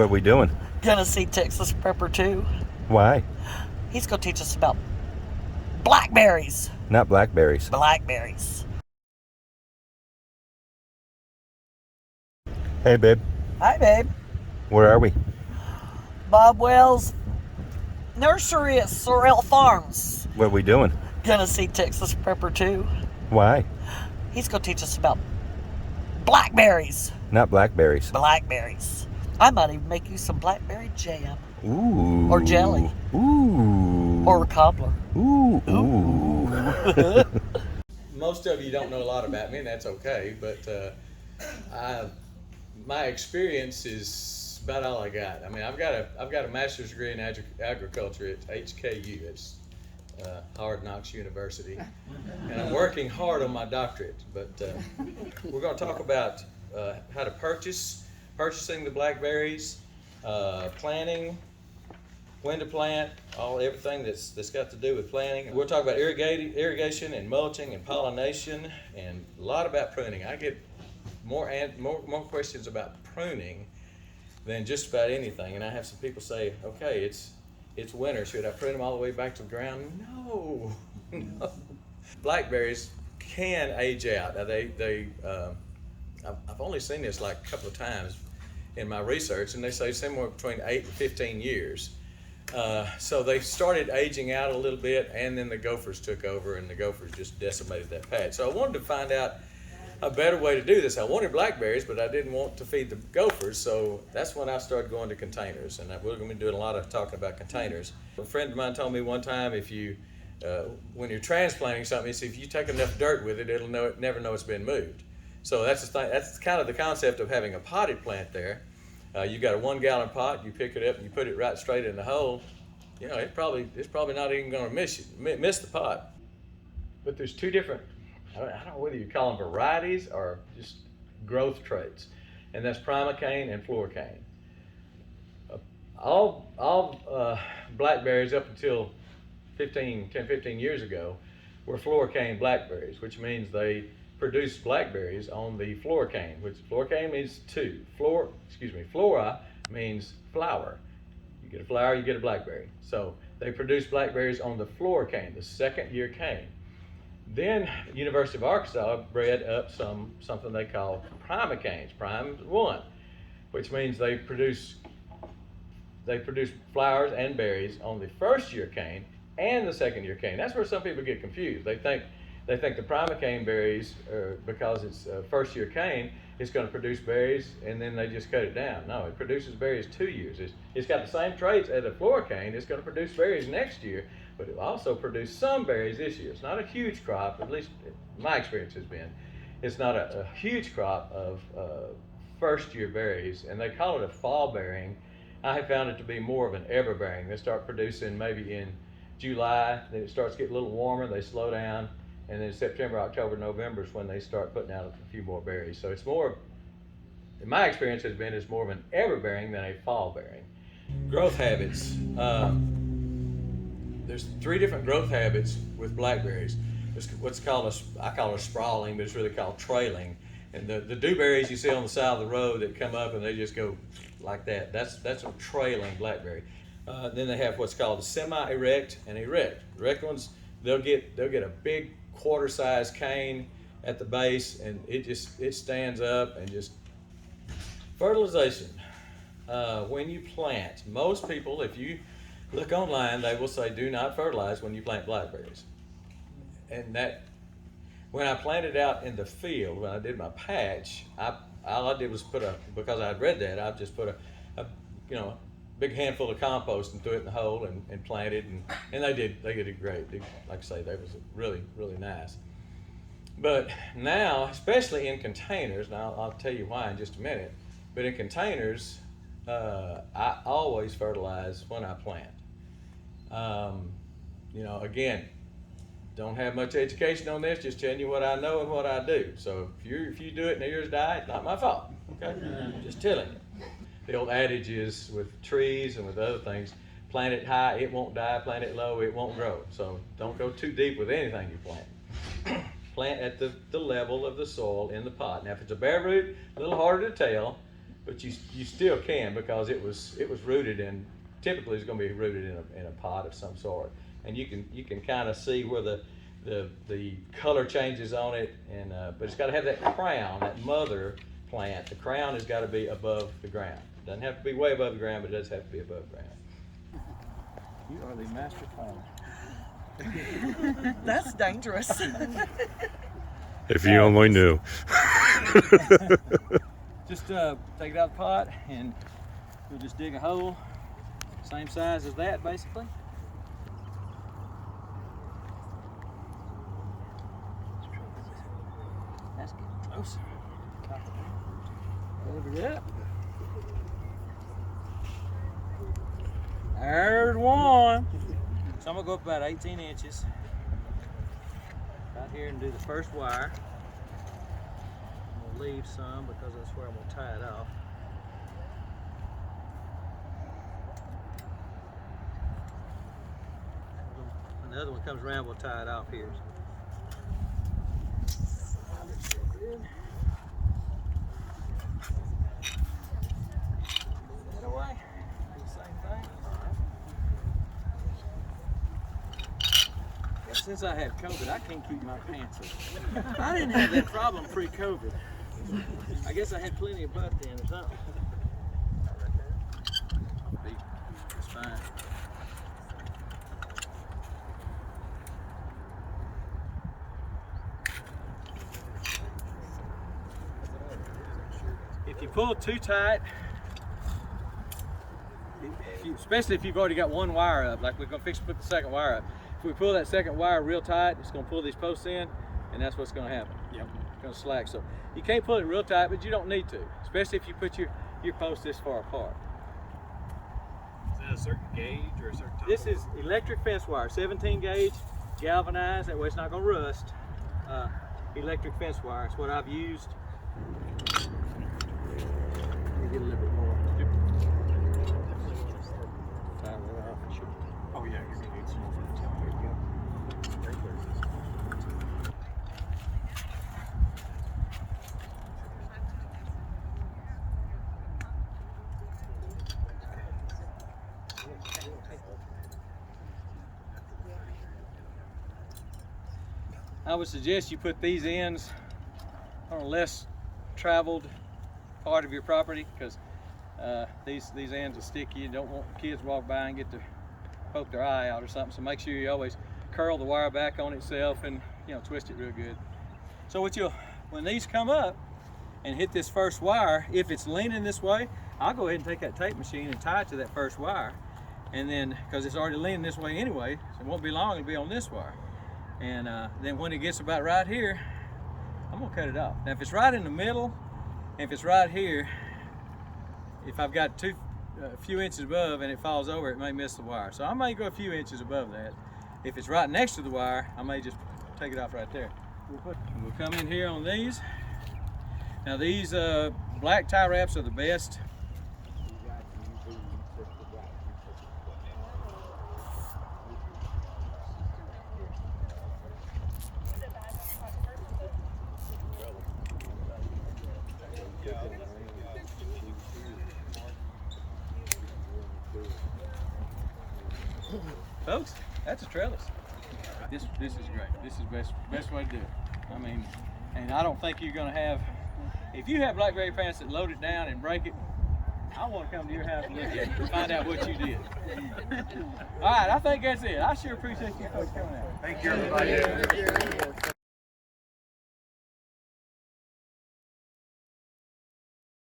What are we doing? Gonna see TexasPrepper2. Why? He's gonna teach us about blackberries. Not blackberries. Blackberries. Hey, babe. Hi, babe. Where are we? Bob Wells Nursery at Sorelle Farms. What are we doing? Gonna see TexasPrepper2. Why? He's gonna teach us about blackberries. Not blackberries. Blackberries. I might even make you some blackberry jam. Ooh. Or jelly. Ooh. Or cobbler. Ooh. Ooh. Most of you don't know a lot about me, and that's okay. But my experience is about all I got. I mean, I've got a master's degree in agriculture at HKU. It's Hard Knocks University, and I'm working hard on my doctorate. But we're going to talk about how to purchasing the blackberries, planting, when to plant, everything that's got to do with planting. We'll talk about irrigation and mulching and pollination, and a lot about pruning. I get more questions about pruning than just about anything. And I have some people say, "Okay, it's winter. Should I prune them all the way back to the ground?" No, no. Blackberries can age out. Now I've only seen this like a couple of times in my research, and they say somewhere between 8 and 15 years. So they started aging out a little bit, and then the gophers took over, and the gophers just decimated that patch. So I wanted to find out a better way to do this. I wanted blackberries, but I didn't want to feed the gophers, so that's when I started going to containers, and we're going to be doing a lot of talking about containers. A friend of mine told me one time, if you, when you're transplanting something, he said if you take enough dirt with it, it'll never know it's been moved. So that's the thing. That's kind of the concept of having a potted plant there. You got a 1 gallon pot, you pick it up and you put it right straight in the hole. You know, it's probably not even going to miss the pot. But there's two different, I don't know whether you call them varieties or just growth traits, and that's primocane and floricane. All blackberries up until 10, 15 years ago were floricane blackberries, which means they produce blackberries on the floricane, which floricane means two. Flora means flower. You get a flower, you get a blackberry. So they produce blackberries on the floricane, the second year cane. Then University of Arkansas bred up something they call primicanes, prime 1, which means they produce flowers and berries on the first year cane and the second year cane. That's where some people get confused. They think the primocane berries, because it's first year cane, it's going to produce berries, and then they just cut it down. No, it produces berries 2 years. It's got the same traits as a floricane. It's going to produce berries next year, but it will also produce some berries this year. It's not a huge crop, at least my experience has been. It's not a huge crop of first year berries, and they call it a fall bearing. I have found it to be more of an ever bearing. They start producing maybe in July, then it starts getting a little warmer, they slow down, and then September, October, November is when they start putting out a few more berries. So it's more, in my experience has been, it's more of an ever bearing than a fall bearing. Growth habits. There's 3 different growth habits with blackberries. There's what's called I call it sprawling, but it's really called trailing. And the dewberries you see on the side of the road that come up and they just go like that, that's a trailing blackberry. Then they have what's called a semi-erect and erect. Erect ones, they'll get a big quarter-size cane at the base, and it stands up and just. Fertilization. When you plant, most people, if you look online, they will say do not fertilize when you plant blackberries. And that, when I planted out in the field, when I did my patch, all I did was because I had read that, I just put a big handful of compost and threw it in the hole and planted, and they did great. Like I say, that was really, really nice. But now, especially in containers, now I'll tell you why in just a minute, but in containers, I always fertilize when I plant. Again, don't have much education on this, just telling you what I know and what I do. So if you do it and yours die, it's not my fault, okay? Just telling you. The old adage is with trees and with other things, plant it high, it won't die, plant it low, it won't grow. So don't go too deep with anything you plant. Plant at the level of the soil in the pot. Now if it's a bare root, a little harder to tell, but you still can, because it was rooted in, typically it's going to be rooted in a pot of some sort, and you can kind of see where the color changes on it, and but it's got to have that crown, that mother plant. The crown has got to be above the ground. It doesn't have to be way above the ground, but it does have to be above ground. You are the master farmer. That's dangerous. If you only knew. Just take it out of the pot, and we'll just dig a hole, same size as that, basically. That's getting close. Cover it up. There's one. So I'm gonna go up about 18 inches right here and do the first wire. I'm gonna leave some because that's where I'm gonna tie it off. When the other one comes around, we'll tie it off here. That away. Do the same thing. Since I had COVID, I can't keep my pants on. I didn't have that problem pre-COVID. I guess I had plenty of butt then or something. It's fine. If you pull too tight, especially if you've already got one wire up, like we're gonna fix to put the second wire up. If we pull that second wire real tight, it's going to pull these posts in, and that's what's going to happen. Yep. It's going to slack. So you can't pull it real tight, but you don't need to, especially if you put your posts this far apart. Is that a certain gauge or a certain type? This is electric fence wire, 17 gauge, galvanized. That way it's not going to rust. Electric fence wire. It's what I've used. Let me get a little bit more. Oh yeah, you're gonna need some more for the top. There you go. Right there. I would suggest you put these ends on a less traveled part of your property, because these ends are sticky. You don't want kids to walk by and get to poke their eye out or something. So make sure you always curl the wire back on itself and twist it real good. So when these come up and hit this first wire, if it's leaning this way, I'll go ahead and take that tape machine and tie it to that first wire, and then because it's already leaning this way anyway, so it won't be long, it'll be on this wire. And then when it gets about right here, I'm gonna cut it off. Now if it's right in the middle, if it's right here, if I've got a few inches above and it falls over, it may miss the wire. So I may go a few inches above that. If it's right next to the wire, I may just take it off right there. We'll come in here on these. Now these black tie wraps are the best. Folks, that's a trellis. This is great. This is best way to do it. I mean, and I don't think you're gonna have, if you have blackberry plants that load it down and break it, I want to come to your house and look at it and find out what you did. All right, I think that's it. I sure appreciate you folks coming out. Thank you, everybody.